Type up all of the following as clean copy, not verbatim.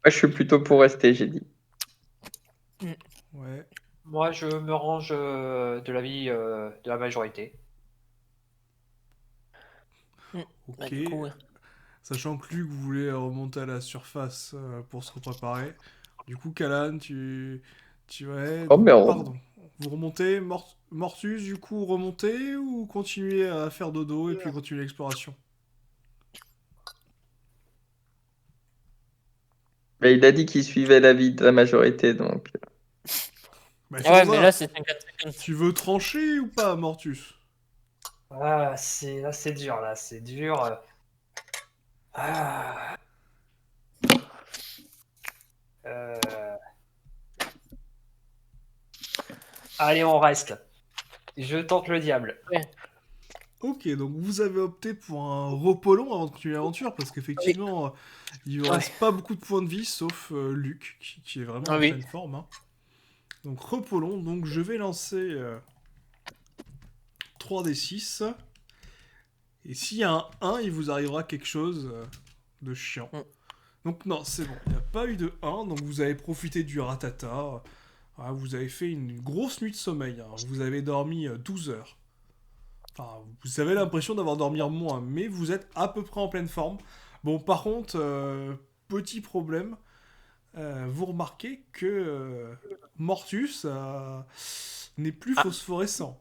Moi, je suis plutôt pour rester, j'ai dit. Ouais. Moi, je me range de l'avis de la majorité. Ok. Du coup, ouais. Sachant que Luc voulait remonter à la surface pour se préparer. Du coup, Kalan, ouais, Oh, donc, mais pardon. Vous remontez, Mortus, du coup, remontez ou continuez à faire dodo et puis continuer l'exploration? mais il a dit qu'il suivait l'avis de la majorité, donc. Bah, c'est Ah ouais, pour mais là, ça. c'est 50-50. Tu veux trancher ou pas, Mortus? Ah, là, c'est dur, là, c'est dur. Ah, euh, Allez, on reste. Je tente le diable. Ouais. Ok, donc vous avez opté pour un repos long avant de continuer l'aventure, parce Oui. qu'effectivement, il vous Ouais. reste pas beaucoup de points de vie, sauf Luc, qui est vraiment Ah en oui. pleine forme, hein. Donc repos long, donc je vais lancer 3d6. Et s'il y a un 1, il vous arrivera quelque chose de chiant. Mm. Donc non, c'est bon, il n'y a pas eu de 1, donc vous avez profité du ratata. Vous avez fait une grosse nuit de sommeil, hein. Vous avez dormi 12 heures. Enfin, vous avez l'impression d'avoir dormi moins, mais vous êtes à peu près en pleine forme. Bon, par contre, petit problème, vous remarquez que Mortus n'est plus Ah. phosphorescent.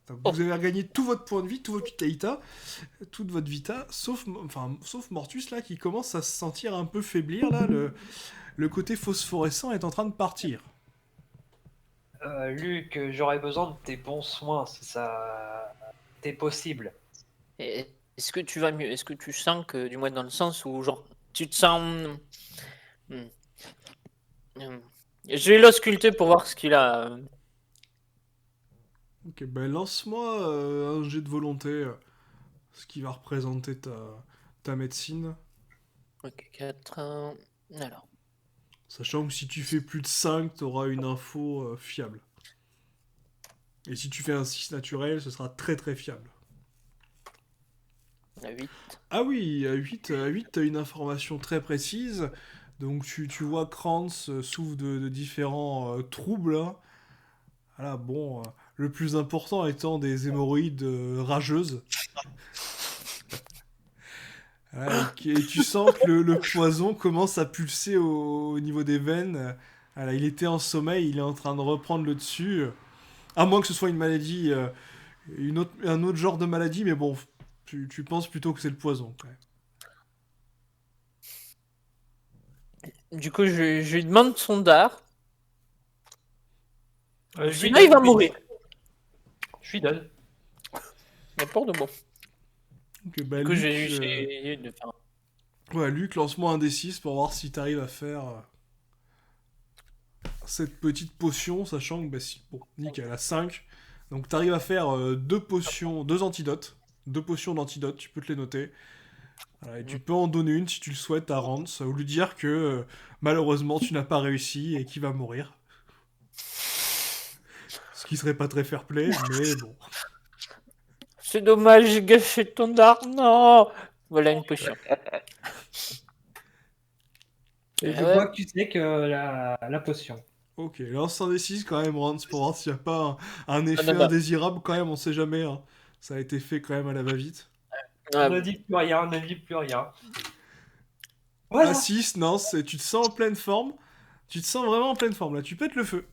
Donc, Oh. vous avez regagné tout votre point de vie, tout votre vita, toute votre vita, sauf Mortus là qui commence à se sentir un peu faiblir là. Le côté phosphorescent est en train de partir. Luc, j'aurais besoin de tes bons soins si ça t'est possible. Et est-ce que tu vas mieux? Est-ce que tu sens que, du moins dans le sens où, genre, tu te sens. Hmm. Hmm. Je vais l'ausculter pour voir ce qu'il a. Ok, ben lance-moi un jet de volonté, ce qui va représenter ta médecine. Ok, 4. Alors. Sachant que si tu fais plus de 5, t'auras une info fiable. Et si tu fais un 6 naturel, ce sera très très fiable. 8. Ah oui, à 8 t'as une information très précise. Donc tu vois Krantz souffre de différents troubles, hein. Voilà, bon, le plus important étant des hémorroïdes rageuses. Voilà, et tu sens que le poison commence à pulser au niveau des veines. Voilà, il était en sommeil, il est en train de reprendre le dessus. À moins que ce soit une maladie, un autre genre de maladie, mais bon, tu penses plutôt que c'est le poison, quand même. Du coup, je lui demande son dard. Je lui Sinon, il donne, va mourir. Je lui donne. Mais pour de bon. Donc, bah, Du coup, je vais Luc, essayer de faire. ouais, Luc, lance-moi un D6 pour voir si t'arrives à faire cette petite potion, sachant que, bah, si, bon, Nick, elle a 5. Donc, t'arrives à faire deux potions, deux antidotes. Deux potions d'antidote, tu peux te les noter. Voilà, et tu peux en donner une si tu le souhaites à Rance, ou lui dire que malheureusement tu n'as pas réussi et qu'il va mourir. Ce qui serait pas très fair-play, mais bon. C'est dommage, j'ai gâché ton dard. Non. Voilà une potion. Et je Ouais. vois que tu sais que la potion. Ok, lance un D6 quand même, Rance, pour voir s'il n'y a pas un Ah, non, effet non. indésirable quand même, on sait jamais, hein. Ça a été fait quand même à la va-vite. Ah, Ne dis plus rien, ne dis plus rien. Ah Voilà. 6, non, tu te sens en pleine forme. Tu te sens vraiment en pleine forme, là, tu pètes le feu.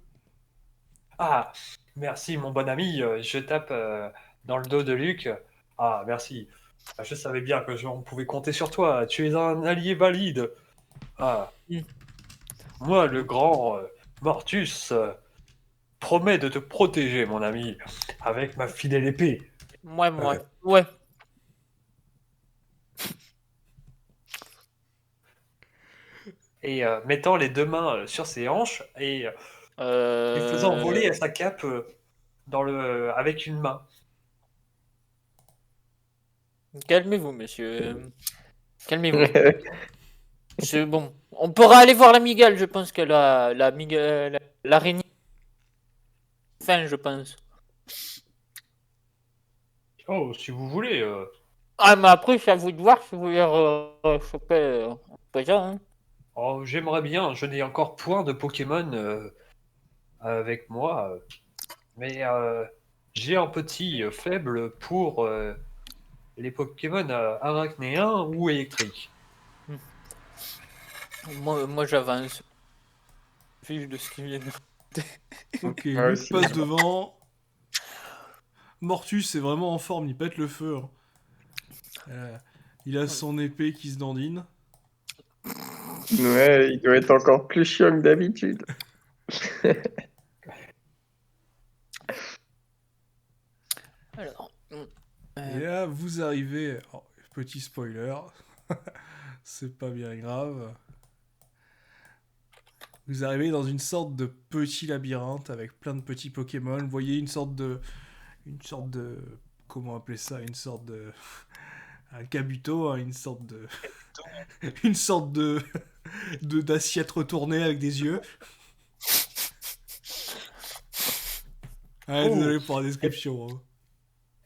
Ah, merci mon bon ami. Je tape dans le dos de Luc. Ah, merci. Ah, je savais bien que on pouvait compter sur toi. Tu es un allié valide. Ah, Mm. moi, le grand Mortus, promets de te protéger, mon ami, avec ma fidèle épée. ouais. Ouais. Et mettant les deux mains sur ses hanches et lui faisant voler sa cape avec une main. Calmez-vous, monsieur. Calmez-vous. C'est bon. On pourra aller voir la migale, je pense que l'araignée. Fin, je pense. Oh, si vous voulez. Ah, mais après, c'est à vous de voir si vous voulez choper un poison, hein. Oh, j'aimerais bien, je n'ai encore point de Pokémon avec moi, mais j'ai un petit faible pour les Pokémon arachnéens ou électriques. Moi j'avance. Fiche de ce qui vient. Ok, Moi Luke aussi. passe devant. Mortus est vraiment en forme, il pète le feu, hein. Il a son épée qui se dandine. Ouais, il doit être encore plus chiant que d'habitude. Alors. Et là, vous arrivez. Oh, petit spoiler. C'est pas bien grave. Vous arrivez dans une sorte de petit labyrinthe avec plein de petits Pokémon. Vous voyez une sorte de. Une sorte de. Comment appeler ça? Une sorte de. Un kabuto, hein, une sorte de. Une sorte de. D'assiette retournée avec des yeux. Ah, Oh. désolé pour la description, hein.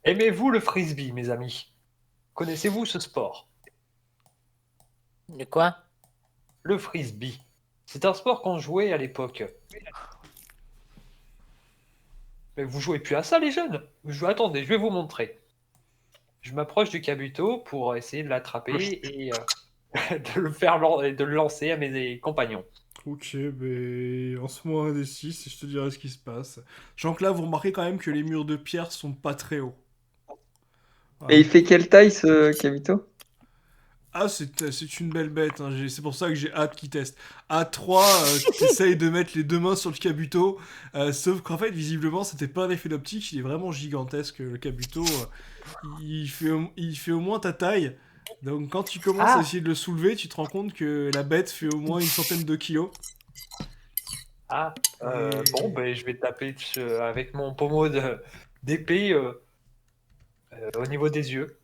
Aimez-vous le frisbee, mes amis? Connaissez-vous ce sport? De quoi? Le frisbee. C'est un sport qu'on jouait à l'époque. Mais vous jouez plus à ça, les jeunes? Attendez, je vais vous montrer. Je m'approche du Kabuto pour essayer de l'attraper et de le lancer à mes compagnons. Ok, mais lance-moi un des 6 et je te dirai ce qui se passe. Sachant que là, vous remarquez quand même que les murs de pierre sont pas très hauts. Et Voilà. il fait quelle taille ce Kabuto? Ah, c'est une belle bête, hein. C'est pour ça que j'ai hâte qu'il teste. À 3, t'essayes de mettre les deux mains sur le Kabuto, sauf qu'en fait, visiblement, c'était pas un effet d'optique, il est vraiment gigantesque, le Kabuto. Il fait au moins ta taille. Donc quand tu commences à Ah, essayer de le soulever, tu te rends compte que la bête fait au moins une centaine de kilos. ah, Et... bon, ben, je vais taper avec mon pommeau d'épée au niveau des yeux.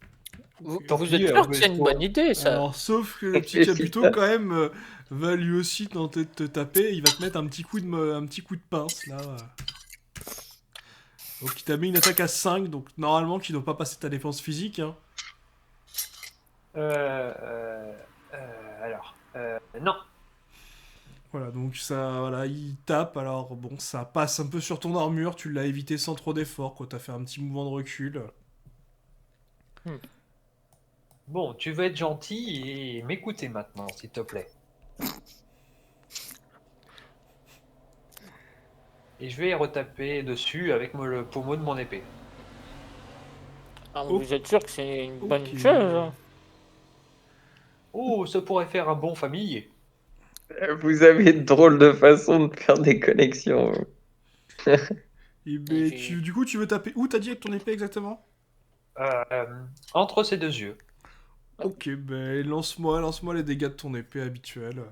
Tant Vous êtes pis, sûr que mais c'est une bonne idée, ça? Alors, sauf que le petit Kabuto, Efficace. quand même, va lui aussi tenter de te taper. Il va te mettre un petit coup un petit coup de pince, là. Donc, il t'a mis une attaque à 5, donc normalement, tu dois pas passer ta défense physique, hein. non. Voilà, donc ça, voilà, il tape. Alors, bon, ça passe un peu sur ton armure. Tu l'as évité sans trop d'effort, quoi. T'as fait un petit mouvement de recul. Bon, tu veux être gentil et m'écouter maintenant, s'il te plaît. Et je vais retaper dessus avec le pommeau de mon épée. Ah, Oh, vous êtes sûr que c'est une bonne ok. chose, hein? Oh, ça pourrait faire un bon famille. Vous avez de drôles de façon de faire des connexions. Et Et ben, du coup, tu veux taper où t'as dit avec ton épée exactement? Euh, entre ces deux yeux. Ok, ben, lance-moi les dégâts de ton épée habituels.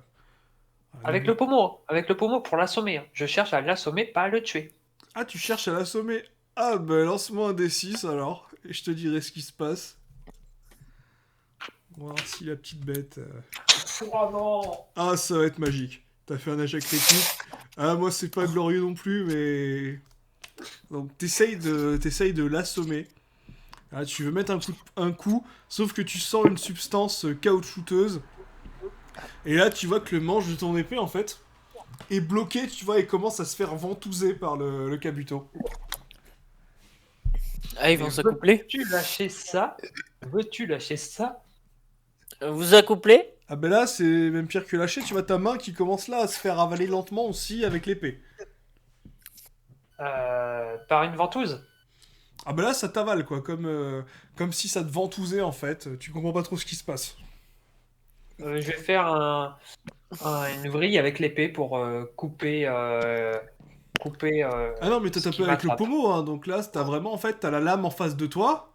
Avec le pommeau, hein. Avec le pommeau pour l'assommer, hein. Je cherche à l'assommer, pas à le tuer. Ah, tu cherches à l'assommer. Ah, bah lance-moi un D6 alors, et je te dirai ce qui se passe. On va voir si la petite bête. Oh non! Ah, ça va être magique. T'as fait un échec critique. Ah, moi, c'est pas glorieux non plus, mais. Donc, t'essayes de l'assommer. Ah, tu veux mettre un coup, sauf que tu sens une substance caoutchouteuse. Et là, tu vois que le manche de ton épée, en fait, est bloqué, tu vois, et commence à se faire ventouser par le Kabuto. Ah, ils vont s'accoupler? Veux-tu lâcher ça? Veux-tu lâcher ça? Vous accouplez? Ah ben là, c'est même pire que lâcher, tu vois ta main qui commence là à se faire avaler lentement aussi avec l'épée. Par une ventouse? Ah ben là, ça t'avale quoi, comme si ça te ventousait en fait, tu comprends pas trop ce qui se passe. Je vais faire une vrille avec l'épée pour couper Ah non, mais t'as ce qui tapé avec le m'attrape. pommeau, hein, donc là, t'as vraiment, en fait, t'as la lame en face de toi,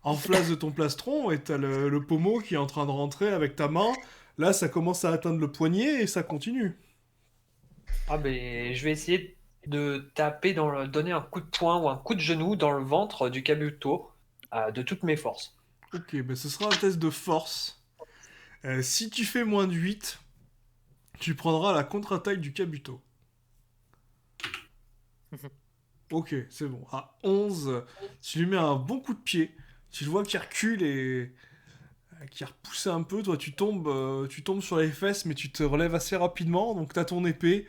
en face de ton plastron, et t'as le pommeau qui est en train de rentrer avec ta main. Là, ça commence à atteindre le poignet et ça continue. Ah ben, je vais essayer de taper donner un coup de poing ou un coup de genou dans le ventre du Kabuto de toutes mes forces. Ok, ben ce sera un test de force. Si tu fais moins de 8, tu prendras la contre-attaque du Kabuto. Ok, c'est bon. À 11, tu lui mets un bon coup de pied. Tu le vois qui recule et qui est repoussé un peu. Toi, tu tombes sur les fesses, mais tu te relèves assez rapidement. Donc, t'as ton épée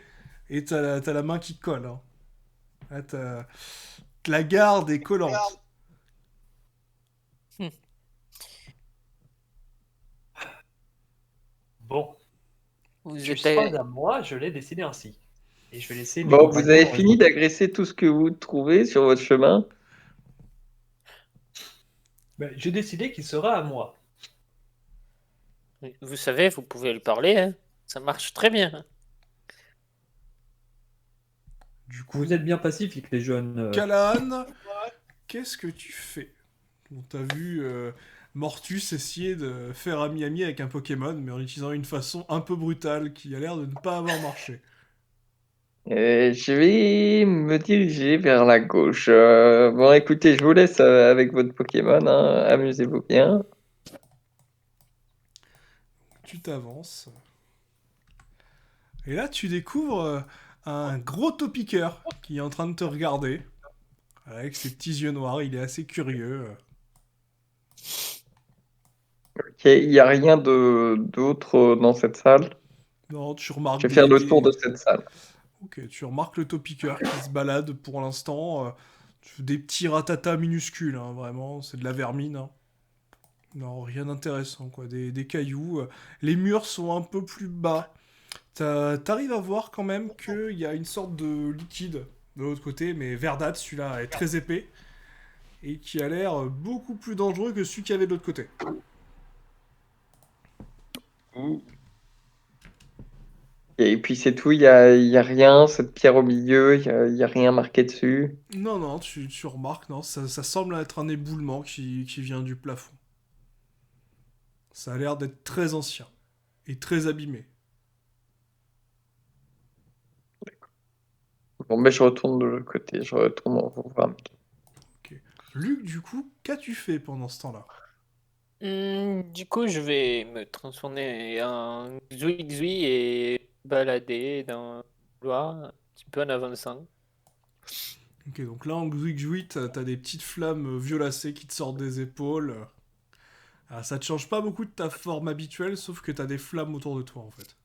et t'as la main qui colle. Hein. Là, la garde est collante. Bon, Vous tu êtes seras à moi, je l'ai décidé ainsi. Et je vais laisser mes Bon, vous avez compagnons. fini d'agresser tout ce que vous trouvez sur votre chemin. Ben, j'ai décidé qu'il sera à moi. vous savez, vous pouvez lui parler, hein. Ça marche très bien. Du coup, Vous êtes bien pacifiques, les jeunes. Callahan, qu'est-ce que tu fais? Bon, t'as vu Mortus essayer de faire ami-ami avec un Pokémon, mais en utilisant une façon un peu brutale qui a l'air de ne pas avoir marché. Je vais me diriger vers la gauche. Bon, écoutez, je vous laisse avec votre Pokémon. Hein. Amusez-vous bien. Tu t'avances. Et là, tu découvres un gros Topiqueur qui est en train de te regarder. Avec ses petits yeux noirs, il est assez curieux. Ok, il n'y a rien d'autre dans cette salle. Non, tu Je remarques vais faire le tour de cette salle. Ok, tu remarques le Topiqueur qui se balade pour l'instant. Des petits ratatas minuscules, hein, vraiment. C'est de la vermine. Hein. Non, rien d'intéressant, quoi. Des cailloux. Les murs sont un peu plus bas. T'arrives à voir quand même qu'il y a une sorte de liquide de l'autre côté, mais verdâtre, celui-là est très épais. Et qui a l'air beaucoup plus dangereux que celui qu'il y avait de l'autre côté. Et puis c'est tout, il y a rien, cette pierre au milieu, il y a rien marqué dessus. Non, non, tu remarques, non, ça semble être un éboulement qui vient du plafond. Ça a l'air d'être très ancien et très abîmé. Bon, mais je retourne de l'autre côté, je retourne voir. Ok. Luc, du coup, qu'as-tu fait pendant ce temps-là? Du coup, je vais me transformer en Zouix et balader dans le couloir un petit peu en avançant. Ok, donc là, en Jouit, t'as des petites flammes violacées qui te sortent des épaules. Ah, ça te change pas beaucoup de ta forme habituelle, sauf que t'as des flammes autour de toi, en fait.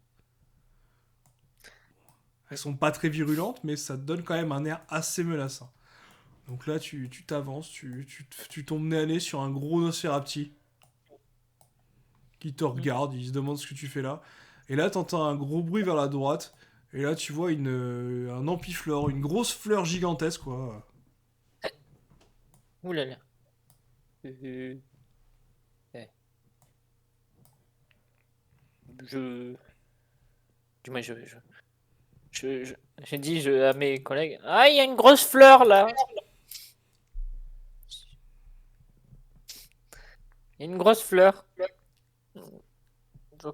Elles sont pas très virulentes, mais ça te donne quand même un air assez menaçant. Donc là, tu t'avances, tu tombes nez à nez sur un gros Nosferapti qui te regarde, il se demande ce que tu fais là. Et là, t'entends un gros bruit vers la droite, et là, tu vois un ampiflore, une grosse fleur gigantesque, quoi. Ouh là là. Euh, eh, je... Du moins, j'ai dit à mes collègues, ah, il y a une grosse fleur là. Il y a une grosse fleur. Je sais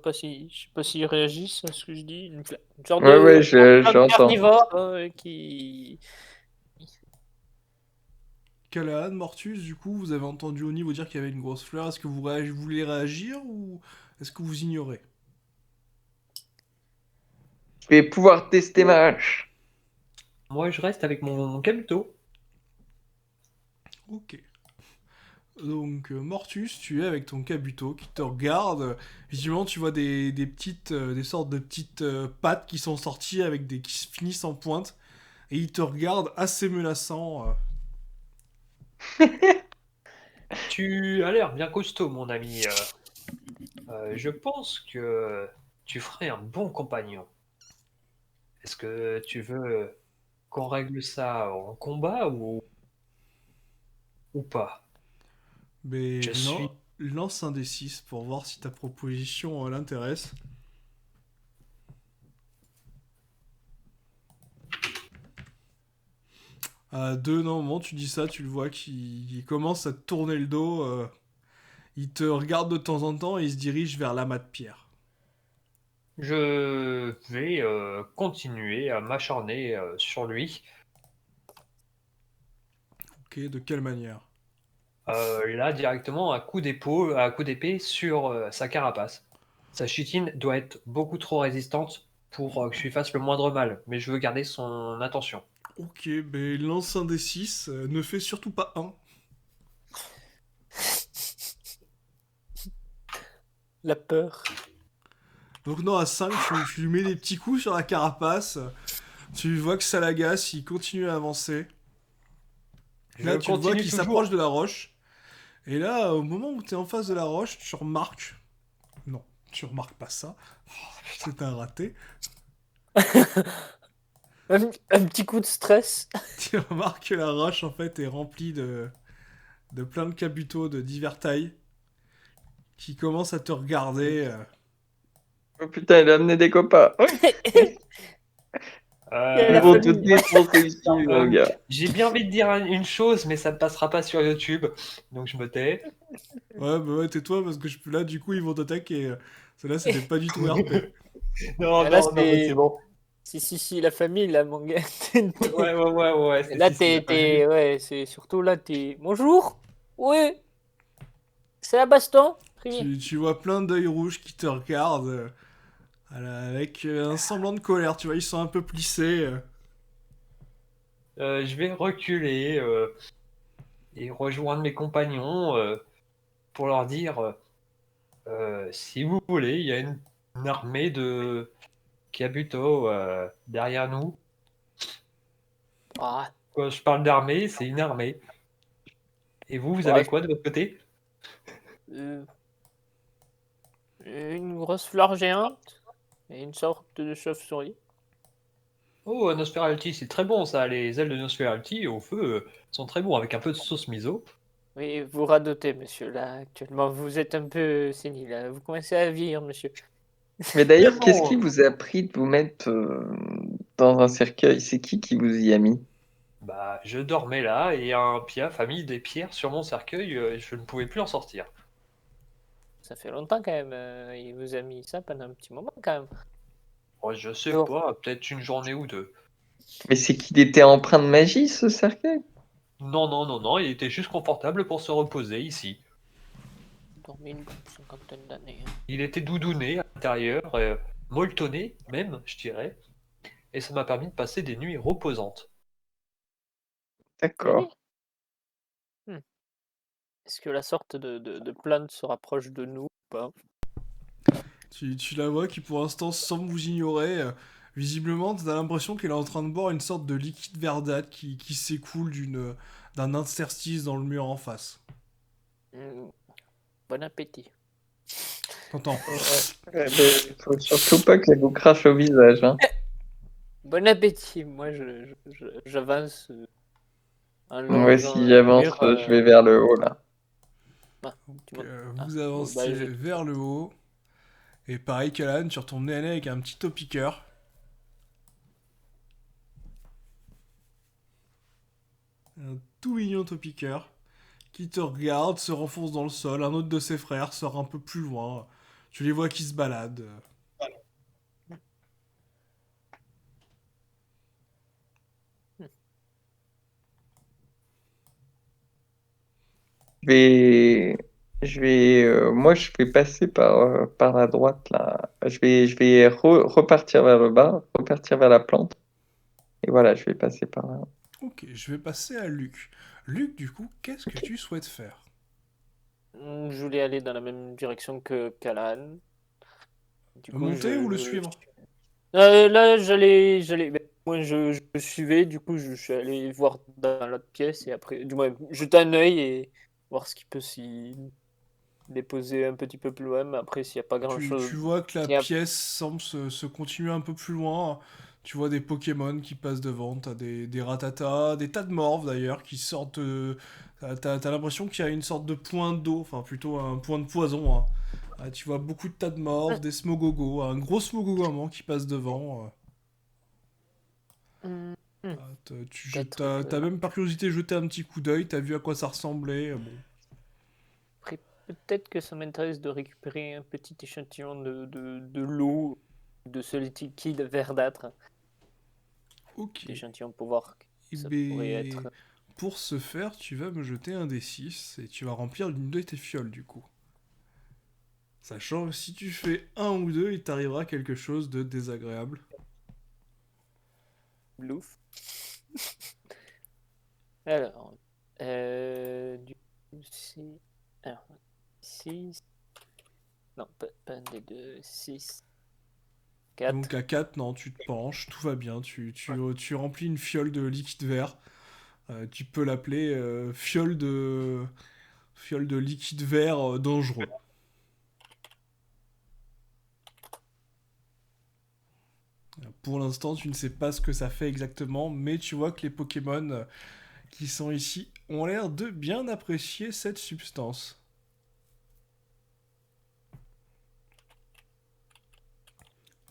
pas s'ils réagissent à ce que je dis. Une sorte Ouais, de ouais, un j'entends. carnivore qui. Callahan, Mortus, du coup, vous avez entendu Oni vous dire qu'il y avait une grosse fleur. Est-ce que vous voulez réagir ou est-ce que vous ignorez? Je vais pouvoir tester ma hache. Moi, je reste avec mon Kabuto. Ok. Donc, Mortus, tu es avec ton Kabuto qui te regarde. Visiblement, tu vois des sortes de petites pattes qui sont sorties qui finissent en pointe. Et il te regarde assez menaçant. Tu as l'air bien costaud, mon ami. Je pense que tu ferais un bon compagnon. Est-ce que tu veux qu'on règle ça en combat ou pas? Mais Je suis. lance un des 6 pour voir si ta proposition l'intéresse. À 2, non, au moment où tu dis ça, tu le vois qui commence à te tourner le dos. Il te regarde de temps en temps et il se dirige vers l'amas de pierre. Je vais continuer à m'acharner sur lui. Ok, de quelle manière? Là, directement, à coup d'épée sur sa carapace. Sa chitine doit être beaucoup trop résistante pour que je lui fasse le moindre mal, mais je veux garder son attention. Ok, ben lance un des 6, ne fais surtout pas un. La peur. Donc non, à 5, tu lui mets des petits coups sur la carapace. Tu vois que ça l'agace, il continue à avancer. Là, Je tu le vois continue qui s'approche toujours. de la roche. Et là, au moment où tu es en face de la roche, tu remarques... Non, tu remarques pas ça. C'est un raté. Un petit coup de stress. Tu remarques que la roche, en fait, est remplie de plein de cabutos de divers tailles qui commencent à te regarder. Oh putain, il a amené des copains. Il y a Ils la vont Euh, tout famille. tenir pour réussir, mon euh, gars. j'ai bien envie de dire une chose, mais ça ne passera pas sur YouTube, donc je me tais. Ouais, bah ouais, tais-toi, parce que là, du coup, ils vont t'attaquer. Celle-là, c'était pas du tout RP. Non, Là, non, non, mais c'est c'est. bon. Si, la famille, là, mon gars. Ouais, Là, si, la famille. Ouais, c'est surtout là, t'es. Bonjour. Oui, c'est la baston. Très bien. Tu vois plein d'œils rouges qui te regardent avec un semblant de colère. Tu vois, ils sont un peu plissés. Je vais reculer et rejoindre mes compagnons pour leur dire, si vous voulez, il y a une armée de Kabuto derrière nous. Ah, Quand je parle d'armée, c'est une armée. Et vous ouais, avez quoi de votre côté? euh, une grosse fleur géante et une sorte de chauve-souris. Oh, Nosferalti, c'est très bon ça. Les ailes de Nosferalti au feu sont très bons avec un peu de sauce miso. Oui, vous radotez, monsieur. Là, actuellement, vous êtes un peu sénile. Là. Vous commencez à vieillir, monsieur. Mais Mais d'ailleurs, qu'est-ce qui non! vous a pris de vous mettre dans un cercueil? C'est qui vous y a mis? Bah, je dormais là et un piaf a mis des pierres sur mon cercueil. Je ne pouvais plus en sortir. Ça fait longtemps quand même. Il vous a mis ça pendant un petit moment quand même. Oh, je sais Bon, pas, peut-être une journée ou deux. Mais c'est qu'il était empreint de magie, ce cercueil? Non, non, non, non, il était juste confortable pour se reposer ici. dormi une bonne cinquantaine d'années. Hein. Il était doudouné à l'intérieur, molletonné même, je dirais, et ça m'a permis de passer des nuits reposantes. Oui. D'accord. Est-ce que la sorte de plante se rapproche de nous ou pas? Tu la vois qui, pour l'instant, semble vous ignorer. Visiblement, t'as l'impression qu'elle est en train de boire une sorte de liquide verdâtre qui s'écoule d'un interstice dans le mur en face. Hmm, Bon appétit. T'entends? Ouais, mais faut surtout pas que ça vous crache au visage, hein. Bon appétit. Moi, j'avance en Ouais, longeant si le j'avance, mur. je vais vers le haut, là. Ah, tu vois. Ah, Vous bon, bah, avancez vers le haut. Et pareil qu'Alan, tu retournes nez à nez avec un petit topiqueur. Un tout mignon topiqueur qui te regarde, se renfonce dans le sol. Un autre de ses frères sort un peu plus loin. Tu les vois qui se baladent. Je vais, moi, je vais passer par la droite, là. Je vais repartir vers le bas, repartir vers la plante. Et voilà, je vais passer par là. Ok, je vais passer à Luc. Luc, du coup, qu'est-ce que tu souhaites faire? Je voulais aller dans la même direction que Calan. Du coup, Monter ou le suivre? là, ben, moi, je suivais. Du coup, je suis allé voir dans l'autre pièce et après, du moins, jeter un œil et voir ce qui peut s'y déposer un petit peu plus loin. Mais après, s'il n'y a pas Tu grand-chose, vois que la s'il y a- pièce semble se continuer un peu plus loin. Tu vois des Pokémon qui passent devant, t'as des Rattata, des tas de morves d'ailleurs qui sortent. T'as l'impression qu'il y a une sorte de point d'eau, enfin plutôt un point de poison. Hein. Tu vois beaucoup de tas de morves, des Smogogo, un gros Smogogo qui passe devant. Hmm, hmm, peut-être T'as que même par curiosité jeté un petit coup d'œil, t'as vu à quoi ça ressemblait. Bon. après, peut-être que ça m'intéresse de récupérer un petit échantillon de l'eau, de ce liquide verdâtre, Ok. d'échantillon pour voir Et ça pourrait ben, être. pour ce faire, tu vas me jeter un D6 et tu vas remplir une de tes fioles du coup. Sachant que si tu fais un ou deux, il t'arrivera quelque chose de désagréable. Blouf. Alors, du coup, c'est. Alors, 6. Non, pas un des deux. 6. 4. Donc à 4, non, tu te penches, tout va bien. Tu remplis une fiole de liquide vert. Tu peux l'appeler fiole de liquide vert dangereux. Pour l'instant, tu ne sais pas ce que ça fait exactement, mais tu vois que les Pokémon qui sont ici ont l'air de bien apprécier cette substance.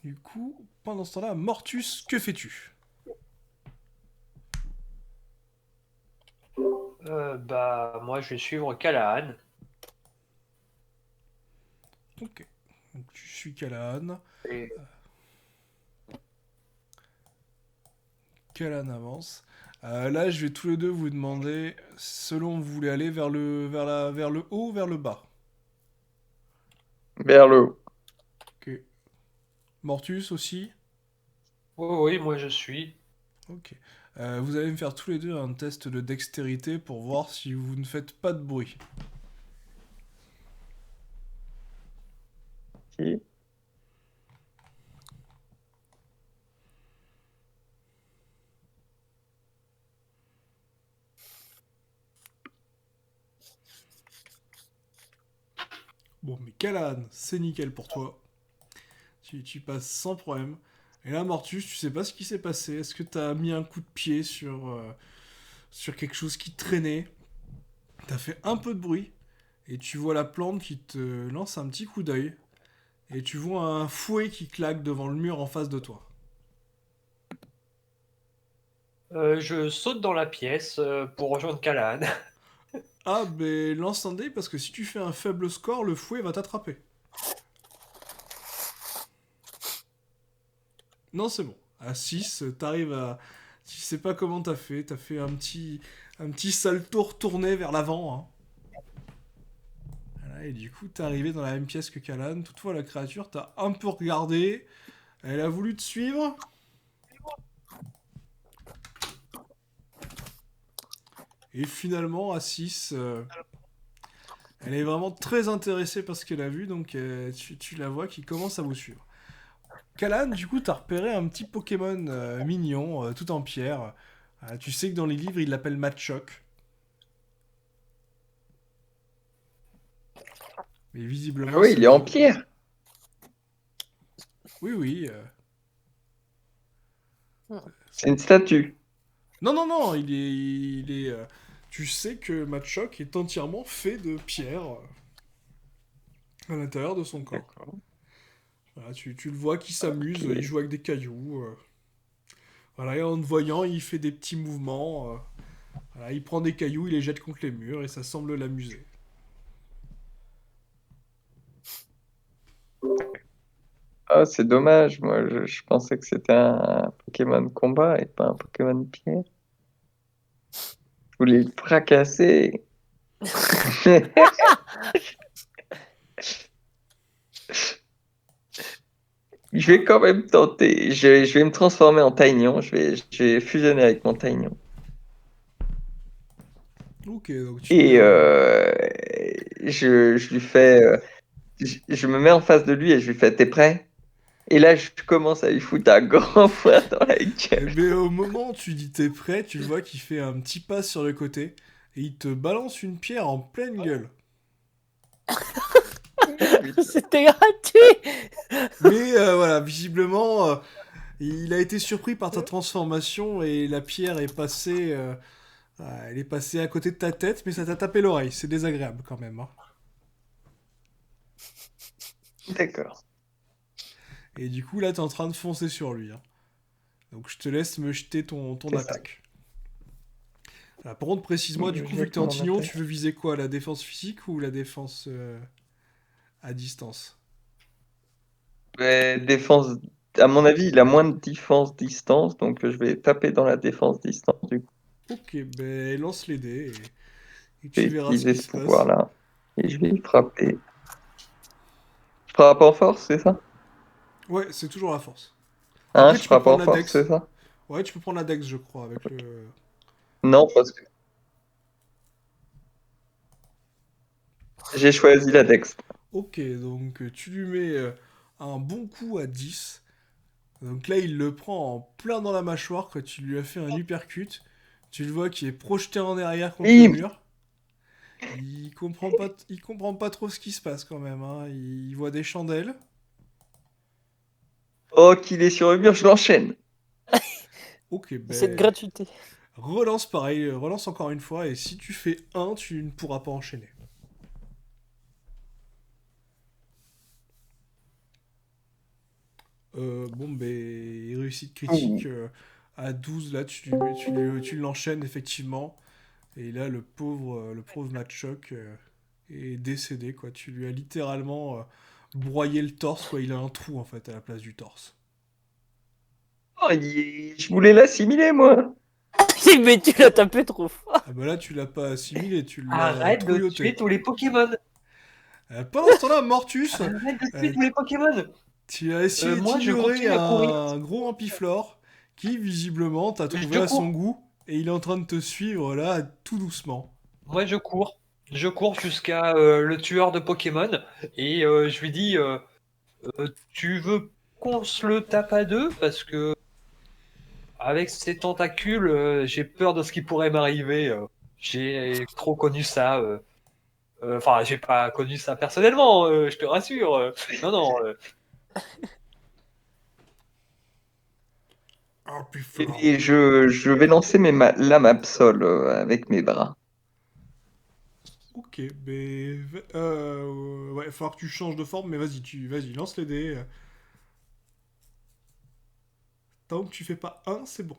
Du coup, pendant ce temps-là, Mortus, que fais-tu? Moi, je vais suivre Callahan. Ok. Donc tu suis Callahan. Et Callahan avance. Là, je vais tous les deux vous demander, selon vous voulez aller vers le haut ou vers le bas? Vers le haut. Ok. Mortus aussi? oui, oui, moi je suis. Ok. Vous allez me faire tous les deux un test de dextérité pour voir si vous ne faites pas de bruit. Ok. Bon, mais Callahan, c'est nickel pour toi. Tu passes sans problème. Et là, Mortus, tu sais pas ce qui s'est passé. Est-ce que t'as mis un coup de pied sur quelque chose qui traînait? T'as fait un peu de bruit. Et tu vois la plante qui te lance un petit coup d'œil. Et tu vois un fouet qui claque devant le mur en face de toi. Je saute dans la pièce pour rejoindre Callahan. Ah, ben lance un dé parce que si tu fais un faible score, le fouet va t'attraper. Non, c'est bon. À 6, t'arrives à. Tu sais pas comment t'as fait un petit salto retourné vers l'avant. Hein. Voilà, et du coup, t'es arrivé dans la même pièce que Kalan. Toutefois, la créature t'a un peu regardé. Elle a voulu te suivre. Et finalement, à 6, elle est vraiment très intéressée par ce qu'elle a vu. Donc, tu la vois qui commence à vous suivre. Kalan, du coup, t'as repéré un petit Pokémon mignon, tout en pierre. Tu sais que dans les livres, il l'appelle Machoke. Mais Ah visiblement, oui, c'est il est en le. pierre. Oui, oui. C'est une statue. Non, non, non, tu sais que Machoke est entièrement fait de pierre à l'intérieur de son corps. D'accord. Voilà, tu le vois qui s'amuse, il Ok. joue avec des cailloux. Voilà, et en te voyant, il fait des petits mouvements. Voilà, il prend des cailloux, il les jette contre les murs et ça semble l'amuser. Ah, c'est dommage. Moi, je pensais que c'était un Pokémon combat et pas un Pokémon pierre. Je voulais le fracasser. Je vais quand même tenter. Je vais me transformer en Taignon. Je vais fusionner avec mon Taignon. Ok, donc tu Et mets. je lui fais. Je me mets en face de lui et je lui fais, t'es prêt? Et là, je commence à lui foutre un grand poing dans la Eh gueule. ben, au moment où tu dis t'es prêt, tu le vois qu'il fait un petit pas sur le côté et il te balance une pierre en pleine gueule. Putain. C'était gratuit. Mais voilà, visiblement, il a été surpris par ta transformation et la pierre est passée, elle est passée à côté de ta tête, mais ça t'a tapé l'oreille. C'est désagréable quand même. Hein. D'accord. Et du coup, là, t'es en train de foncer sur lui. Hein. Donc, je te laisse me jeter ton C'est ça. attaque. Par contre, précise-moi, du Je coup, vu que jette t'es en mon tignon, attaque. tu veux viser quoi? La défense physique ou la défense à distance? Mais défense, à mon avis, il a moins de défense distance, donc je vais taper dans la défense distance du coup. Ok, ben lance les dés et Je tu vais verras ce utiliser qui ce se passe. pouvoir-là et je vais y frapper. Je frappe en force, c'est ça? Ouais, c'est toujours la force. Hein, Après, je tu peux frappe prendre en la force, c'est dex. ça? Ouais, tu peux prendre la dex, je crois, avec le. Non, parce que j'ai choisi la dex. Ok, donc tu lui mets un bon coup à 10. Donc là, il le prend en plein dans la mâchoire quand tu lui as fait un uppercut. Tu le vois qui est projeté en arrière contre le Bim. mur. Il comprend pas trop ce qui se passe quand même, hein. Il voit des chandelles. Oh, qu'il est sur le mur, je l'enchaîne. Ok, Cette ben gratuité. relance pareil, relance encore une fois. Et si tu fais 1, tu ne pourras pas enchaîner. Bon, ben réussite critique Ouh. à 12, là, tu l'enchaînes effectivement. Et là, le pauvre Matchok est décédé, quoi. Tu lui as littéralement broyé le torse, quoi. Il a un trou, en fait, à la place du torse. Oh, je voulais l'assimiler, moi. Mais tu l'as tapé trop fort. Ah bah là, tu l'as pas assimilé, tu l'as Arrête de tuer trouilloté. tous les Pokémon. Pendant ce temps-là, Mortus, Arrête de tuer euh, tous les Pokémon. tu as essayé Moi, je d'ignorer continue à courir. un gros ampiflore qui, visiblement, t'a trouvé Je à son cours. goût. Et il est en train de te suivre, là, tout doucement. Moi, je cours. Je cours jusqu'à le tueur de Pokémon et je lui dis tu veux qu'on se le tape à deux parce que avec ces tentacules, j'ai peur de ce qui pourrait m'arriver. J'ai trop connu ça. Enfin, j'ai pas connu ça personnellement, je te rassure. Non, non. Ampiflore. Et je vais lancer lames Absol avec mes bras. Ok, mais... ouais, il va falloir que tu changes de forme, mais vas-y, lance les dés. Tant que tu fais pas un, c'est bon.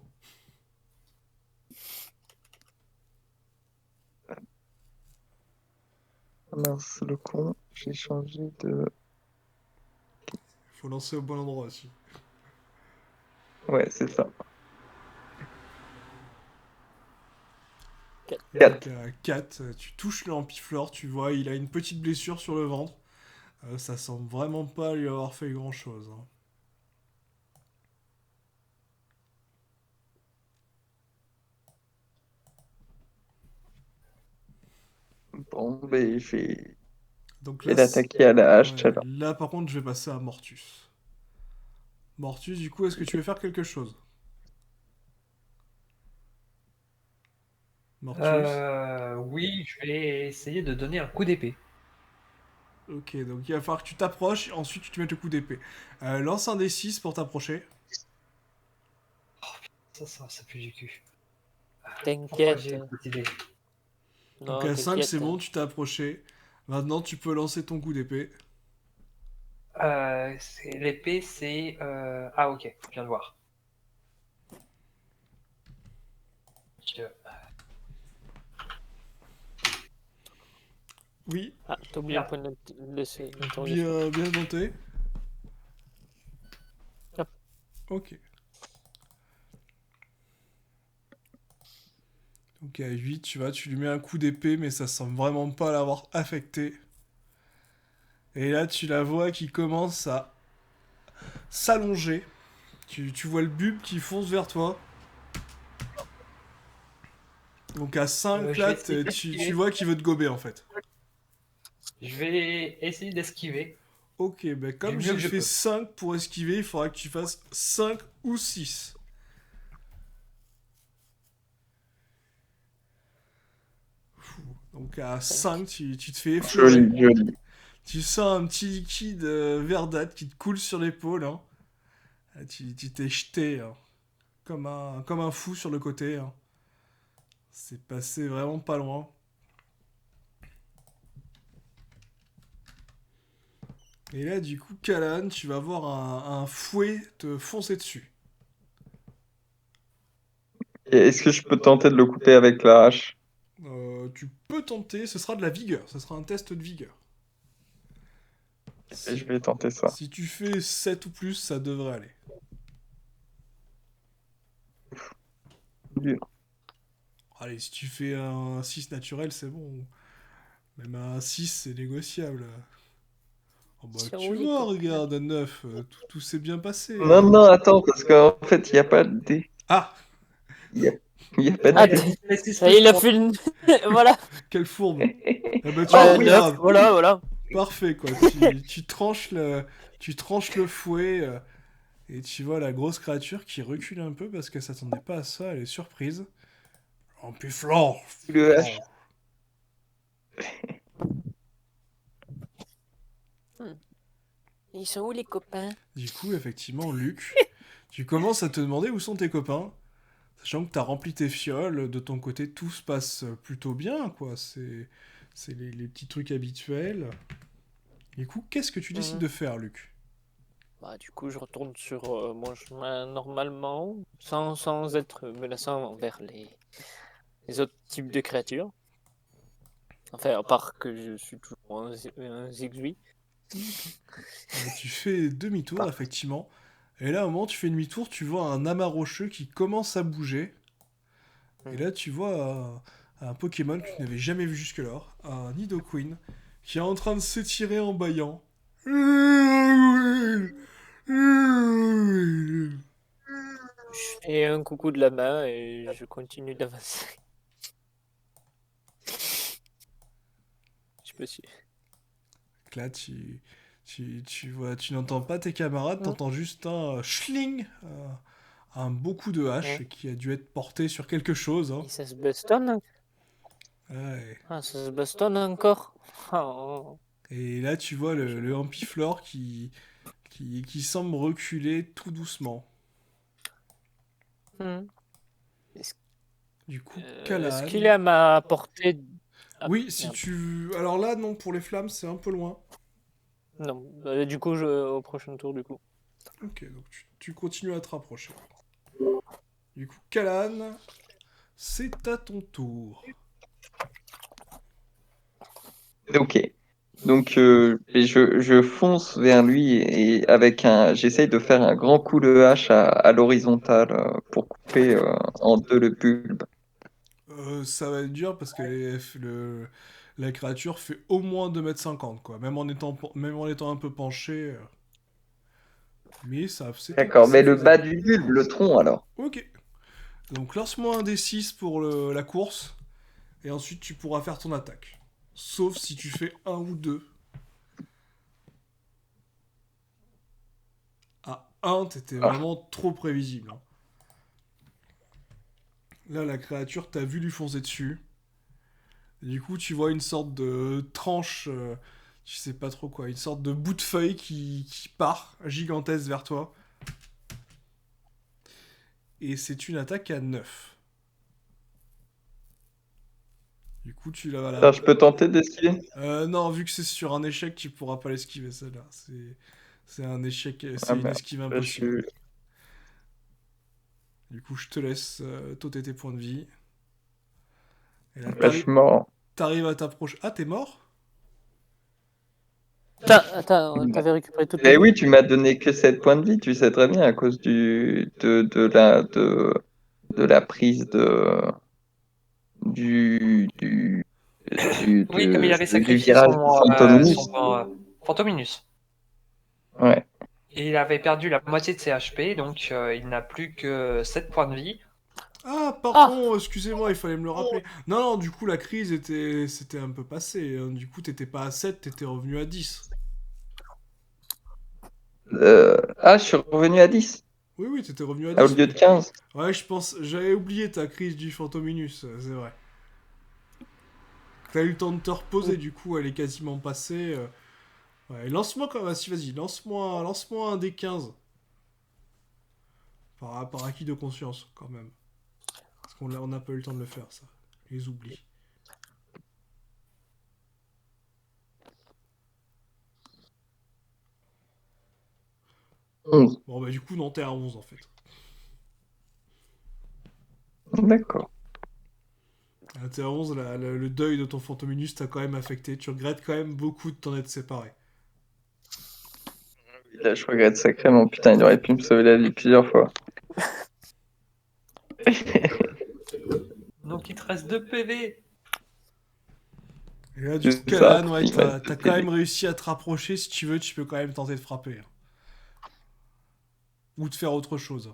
Mince, le con, j'ai changé de... Faut lancer au bon endroit aussi. Ouais, c'est ça. Et 4. donc à 4, tu touches le Ampiflore, tu vois, il a une petite blessure sur le ventre. Ça semble vraiment pas lui avoir fait grand-chose, hein. Bon, ben, Donc je là, vais l'attaquer à la hache, ouais, alors. là, par contre, je vais passer à Mortus. Mortus, du coup, est-ce que tu veux faire quelque chose? Mortus? Oui, je vais essayer de donner un coup d'épée. Ok, donc il va falloir que tu t'approches, ensuite tu te mets le coup d'épée. Lance un D6 pour t'approcher. Ça pue du cul. Pourquoi T'inquiète. j'ai cette idée? Donc Non, à 5, c'est t'inquiète. bon, tu t'es approché. Maintenant, tu peux lancer ton coup d'épée. L'épée, c'est... Ah, ok, je viens de voir. Je- Oui, Ah, t'as oublié le point d'interrogation. bien noté. Hop. Ok. Donc à 8, tu lui mets un coup d'épée, mais ça semble vraiment pas l'avoir affecté. Et là, tu la vois qui commence à s'allonger. Tu vois le bulbe qui fonce vers toi. Donc à 5, Je vais là, essayer tu d'esquiver. vois qu'il veut te gober en fait. Je vais essayer d'esquiver Ok, ben du comme mieux j'ai que je fait peux. 5 pour esquiver, il faudra que tu fasses 5 ou 6. Donc à 5, tu te fais effleurer. Joli, joli. Tu sens un petit liquide verdâtre qui te coule sur l'épaule, hein. Tu t'es jeté, hein, comme un fou sur le côté, hein. C'est passé vraiment pas loin. Et là, du coup, Kalan, tu vas voir un fouet te foncer dessus. Et est-ce que je peux tenter de le couper avec la hache? Tu peux tenter, ce sera de la vigueur, ce sera un test de vigueur. Et je vais tenter ça. Si tu fais 7 ou plus, ça devrait aller. Dur. Allez, si tu fais un 6 naturel, c'est bon. Même un 6, c'est négociable. Oh bah Tiens, tu oui, vois, quoi. regarde, à 9, tout s'est bien passé, Non, hein. non, attends, parce qu'en fait, il n'y a pas de dé. Ah, Il y a pas de Ah, dé. Mais c'est ce ça que y est, je il a pense. fait une... Voilà. quelle fourbe. Ah bah tu vois, Ah oui, regarde. Voilà, voilà. Parfait, quoi. Tu tranches le fouet et tu vois la grosse créature qui recule un peu parce qu'elle s'attendait pas à ça, elle est surprise. En plus, Flore. Le H. Ils sont où les copains? Du coup, effectivement, Luc, tu commences à te demander où sont tes copains. Sachant que t'as rempli tes fioles, de ton côté, tout se passe plutôt bien, quoi. C'est les petits trucs habituels. Du coup, qu'est-ce que tu décides de faire, Luc? Bah, du coup, je retourne sur mon chemin normalement, sans être menaçant envers les autres types de créatures. Enfin, à part que je suis toujours un zigzui. Tu fais demi-tour, effectivement. Et là, au moment où tu fais demi-tour, tu vois un amas rocheux qui commence à bouger. Et là, tu vois un Pokémon que tu n'avais jamais vu jusque-là, un Nidoqueen, qui est en train de s'étirer en bâillant. Je fais un coucou de la main et je continue d'avancer. Je peux suivre. Là, tu n'entends pas tes camarades, t'entends juste un schling, un beau coup de hache qui a dû être porté sur quelque chose. Hein. Et ça se bastonne? Ouais. Ah, ça se bastonne encore? Oh. Et là, tu vois le Ampiflore qui semble reculer tout doucement. Hmm. Du coup, Est-ce Callahan. qu'il est à ma portée? Ah, Oui, si merde. tu. Alors là, non, pour les flammes, c'est un peu loin. Non, du coup, au prochain tour, du coup. Ok, donc tu continues à te rapprocher. Du coup, Callahan, c'est à ton tour. Ok. Donc, je fonce vers lui et j'essaye de faire un grand coup de hache à l'horizontale pour couper en deux le bulbe. Ça va être dur parce que la créature fait au moins 2,50 m, quoi. Même en étant un peu penché. Mais ça, D'accord, c'est mais le bas faisable. du bulbe, le tronc alors. Ok. Donc lance-moi un D6 pour la course. Et ensuite, tu pourras faire ton attaque. Sauf si tu fais un ou deux. À 1, t'étais Ah, vraiment trop prévisible. Hein. Là, la créature t'a vu lui foncer dessus. Et du coup, tu vois une sorte de tranche, je sais pas trop quoi, une sorte de bout de feuille qui part gigantesque vers toi. Et c'est une attaque à 9. Du coup, tu la... attends, je peux tenter d'esquiver? Non, vu que c'est sur un échec, tu pourras pas l'esquiver, celle-là. C'est un échec, Ah c'est une merde, esquive je impossible. suis... Du coup, je te laisse t'ôter tes points de vie. Et là, je suis mort. t'arrives à t'approcher. Ah, t'es mort? Attends, t'avais récupéré toutes tes Eh vies? oui, tu m'as donné que 7 points de vie, tu sais très bien, à cause de la prise du, du, Oui, comme il avait du sacrifié virage du Fantominus. son Fantominus. Ouais. Et il avait perdu la moitié de ses HP, donc il n'a plus que 7 points de vie. Ah, Ah! pardon, excusez-moi, il fallait me le rappeler. Non, non, du coup, la crise c'était un peu passé. Hein. Du coup, t'étais pas à 7, t'étais revenu à 10. Ah, je suis revenu à 10 Oui, oui, t'étais revenu à au 10, lieu oui. de 15. Ouais, j'avais oublié ta crise du Fantominus, c'est vrai. T'as eu le temps de te reposer, du coup, elle est quasiment passée. Ouais, lance-moi quand même, vas-y, lance-moi un des 15. Par acquis de conscience, quand même. Parce on n'a pas eu le temps de le faire, ça. Les oublis. Onze. Bon, bah, du coup, non, t'es à 11, en fait. D'accord. À t'es à 11, le deuil de ton Fantominus t'a quand même affecté. Tu regrettes quand même beaucoup de t'en être séparé. Là, je regrette sacrément. Putain, il aurait pu me sauver la vie plusieurs fois. Donc il te reste 2 PV. Et là, du coup, C'est ça, Callahan, ouais, il me reste t'as deux quand même PV. réussi à te rapprocher. Si tu veux, tu peux quand même tenter de frapper. Hein. Ou de faire autre chose.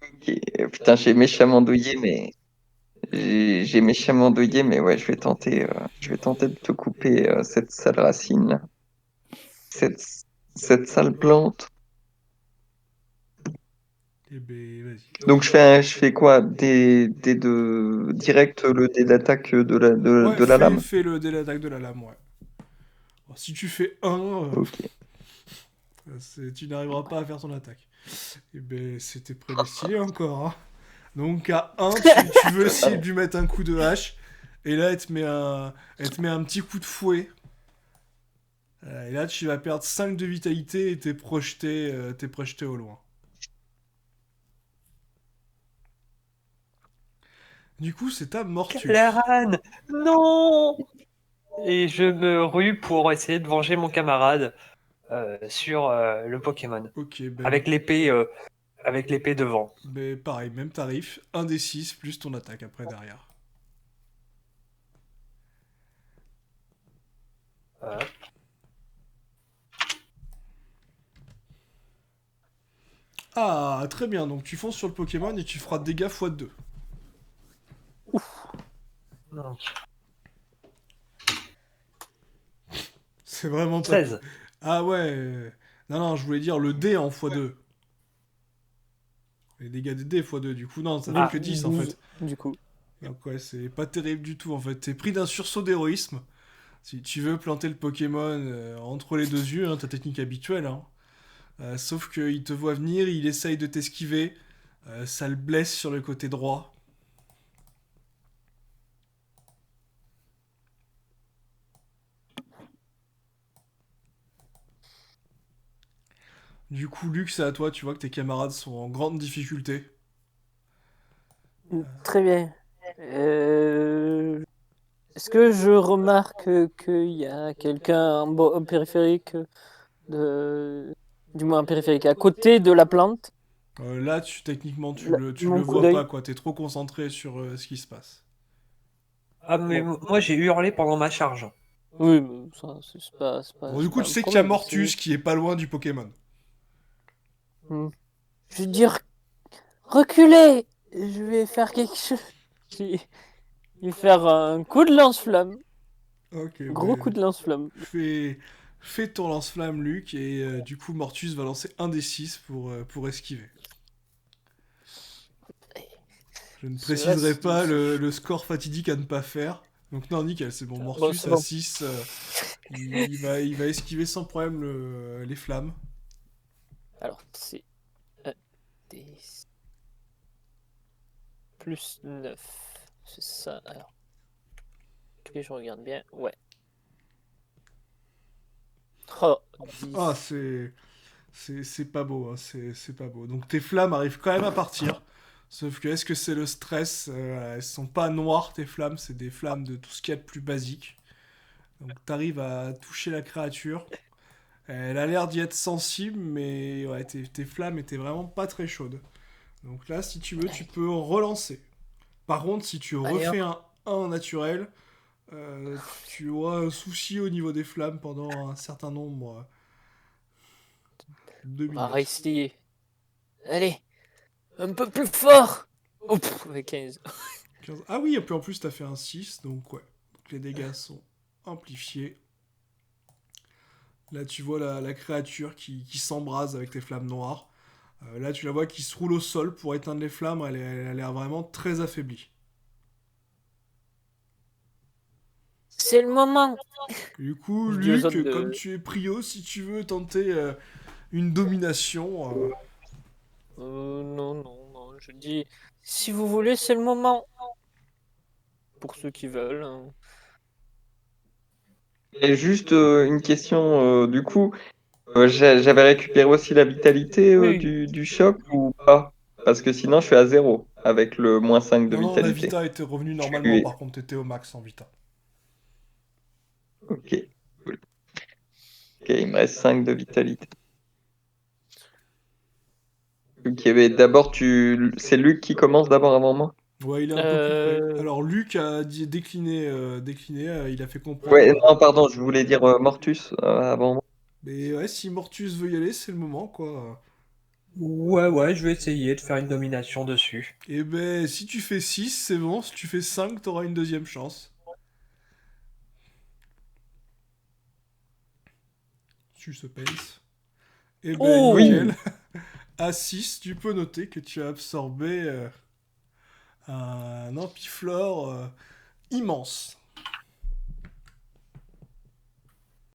Ok, putain, j'ai méchamment douillé, mais j'ai méchamment douillé, mais ouais, je vais tenter de te couper cette sale racine, là. Cette, cette sale plante. Eh ben, vas-y. Donc je fais quoi? Direct le dé d'attaque Ouais, de la lame? fais le dé d'attaque de la lame, ouais. Alors, si tu fais 1, Ok. tu n'arriveras pas à faire ton attaque. Eh ben, c'était prédestiné encore, hein. Donc à 1, tu veux essayer de lui mettre un coup de hache, et là, elle te met un petit coup de fouet. Et là, tu vas perdre 5 de vitalité et t'es projeté au loin. Du coup, c'est ta Mortus. Calaran, non! Et je me rue pour essayer de venger mon camarade sur le Pokémon. Ok, Avec l'épée devant. ben pareil, même tarif, 1 des 6 plus ton attaque après derrière. Hop. Ah, très bien, donc tu fonces sur le Pokémon et tu feras dégâts x2. Donc, C'est vraiment pas... 16. Ah ouais... Non, je voulais dire le dé en x2. Les dégâts des dés x2, du coup, non, ça fait Ah. que 10 en fait. Du coup. Donc ouais, c'est pas terrible du tout en fait. T'es pris d'un sursaut d'héroïsme. Si tu veux planter le Pokémon entre les deux yeux, hein, ta technique habituelle. Hein. Sauf qu'il te voit venir, il essaye de t'esquiver. Ça le blesse sur le côté droit. Du coup, Luc, c'est à toi. Tu vois que tes camarades sont en grande difficulté. Très bien. Est-ce que je remarque qu'il y a quelqu'un au périphérique du moins un périphérique à côté de la plante? Là, techniquement, tu le Mon coup vois d'œil. pas, quoi. T'es trop concentré sur ce qui se passe. Ah, mais moi j'ai hurlé pendant ma charge. Oui, mais ça, Bon, du c'est coup, pas tu un sais qu'il y a problème. Mortus qui est pas loin du Pokémon. Je veux dire, reculez! Je vais faire quelque chose. Je vais faire un coup de lance-flamme. Ok, Gros ben, coup de lance-flamme. fais ton lance-flamme, Luc, et du coup, Mortus va lancer un des 6 pour esquiver. Je ne Cela, préciserai pas le score fatidique à ne pas faire. Donc non, nickel, c'est bon. Bon, Mortus c'est à bon. 6, il va esquiver sans problème les flammes. Alors, c'est un des plus 9. C'est ça. Alors, ok, je regarde bien. Ouais. Oh, 10. Ah, c'est pas beau, hein, c'est pas beau. Donc tes flammes arrivent quand même à partir. Sauf que est-ce que c'est le stress elles sont pas noires, tes flammes, c'est des flammes de tout ce qu'il y a de plus basique. Donc t'arrives à toucher la créature. Elle a l'air d'y être sensible, mais ouais, tes flammes étaient vraiment pas très chaudes. Donc là, si tu veux, tu peux relancer. Par contre, si tu Allez, refais hop. un naturel, tu auras un souci au niveau des flammes pendant un certain nombre de On va minutes. réessayer. Allez, un peu plus fort. Oh, avec 15. 15. Ah oui, et puis en plus, t'as fait un 6, donc ouais. Donc les dégâts sont amplifiés. Là, tu vois la créature qui s'embrase avec tes flammes noires. Là, tu la vois qui se roule au sol pour éteindre les flammes. Elle a l'air vraiment très affaiblie. C'est le moment. Du coup, Je dis aux autres Luc, comme de. tu es prio, si tu veux tenter une domination. Non. Je dis, si vous voulez, c'est le moment. Pour ceux qui veulent. Hein. Et juste une question, du coup, j'avais récupéré aussi la vitalité Oui. du choc ou pas? Parce que sinon, je suis à 0 avec le -5 de Non, la vitalité. Vita était revenue Je normalement, suis... par contre, t'étais au max en Vita. Ok, cool. Ok, il me reste 5 de vitalité. Ok, mais d'abord, c'est Luc qui commence d'abord avant moi? Ouais, il est un peu plus près. Euh, Alors, Luc a décliné, il a fait comprendre. Ouais, non, pardon, je voulais dire Mortus avant moi. Mais ouais, si Mortus veut y aller, c'est le moment, quoi. Ouais, je vais essayer de faire une domination dessus. Et ben, si tu fais 6, c'est bon. Si tu fais 5, t'auras une deuxième chance. Suspense. Et ben, Oh nickel. Oui, À 6, tu peux noter que tu as absorbé un ampiflore immense.